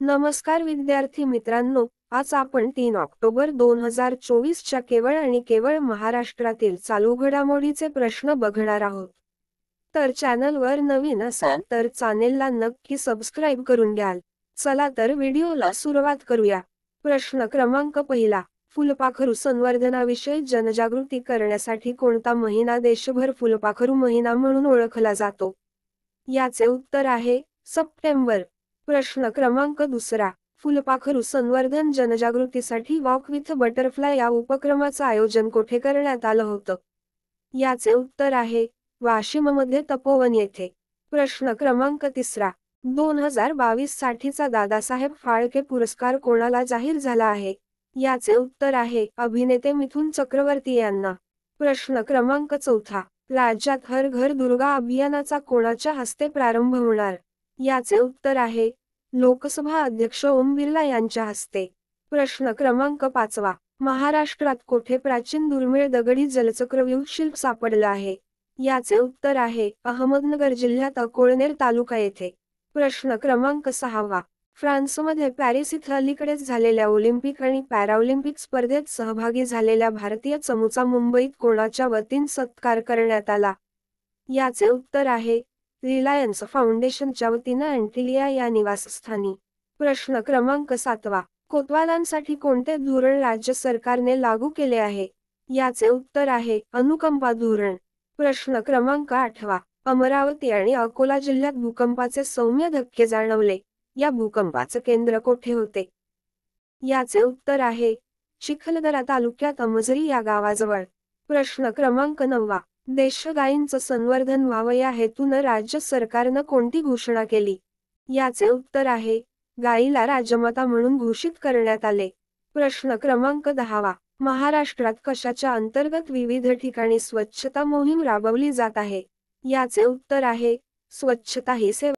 नमस्कार विद्यार्थी मित्रांनो, आज आपण 3 ऑक्टोबर 2024 च्या केवळ आणि केवळ महाराष्ट्रातील चालू घडामोडीचे प्रश्न बघणार आहोत. तर चॅनलवर नवीन असाल तर चॅनेलला नक्की सबस्क्राईब करून घ्याल. चला तर व्हिडिओला सुरुवात करूया. प्रश्न क्रमांक पहिला. फुलपाखरू संवर्धनाविषयी जनजागृती करण्यासाठी कोणता महिना देशभर फुलपाखरू महिना म्हणून ओळखला जातो? याचे उत्तर आहे सप्टेंबर. प्रश्न क्रमांक दुसरा. फुलपाखरू संवर्धन जनजागृतीसाठी वॉक विथ बटरफ्लाय या उपक्रमाचं आयोजन कोठे करण्यात आलं होतं? याचे उत्तर आहे वाशिममध्ये तपोवन येथे. प्रश्न क्रमांक तिसरा. 2022 साठीचा दादासाहेब फाळके पुरस्कार कोणाला जाहीर झाला आहे? याचे उत्तर आहे अभिनेते मिथुन चक्रवर्ती यांना. प्रश्न क्रमांक चौथा. राज्यात हर घर दुर्गा अभियानाचा कोणाच्या हस्ते प्रारंभ होणार? याचे उत्तर आहे लोकसभा अध्यक्ष ओम बिर्ला यांच्या हस्ते. प्रश्न क्रमांक पाचवा. महाराष्ट्रात कोठे प्राचीन दुर्मिळ दगडी जलचक्रव्यूह शिल्प सापडलं आहे? याचे उत्तर आहे अहमदनगर जिल्ह्यात अकोळनेर तालुका येथे. प्रश्न क्रमांक सहावा. फ्रान्समध्ये पॅरिस इथं अलीकडेच झालेल्या ऑलिम्पिक आणि पॅराऑलिम्पिक स्पर्धेत सहभागी झालेल्या भारतीय चमूचा मुंबईत कोणाच्या वतीने सत्कार करण्यात आला? याचे उत्तर आहे रिलायन्स फाउंडेशनच्या वतीनं अँटिलिया या निवासस्थानी. प्रश्न क्रमांक सातवा. कोतवालांसाठी कोणते धोरण राज्य सरकारने लागू केले आहे? याचे उत्तर आहे अनुकंपा धोरण. प्रश्न क्रमांक आठवा. अमरावती आणि अकोला जिल्ह्यात भूकंपाचे सौम्य धक्के जाणवले. या भूकंपाचं केंद्र कोठे होते? याचे उत्तर आहे चिखलदरा तालुक्यात अमझरी या गावाजवळ. प्रश्न क्रमांक नववा. देश गायींचं संवर्धन व्हावं या हेतूनं राज्य सरकारनं कोणती घोषणा केली? याचे उत्तर आहे गायीला राजमाता म्हणून घोषित करण्यात आले. प्रश्न क्रमांक दहावा. महाराष्ट्रात कशाच्या अंतर्गत विविध ठिकाणी स्वच्छता मोहीम राबवली जात आहे? याचे उत्तर आहे स्वच्छता ही सेवा.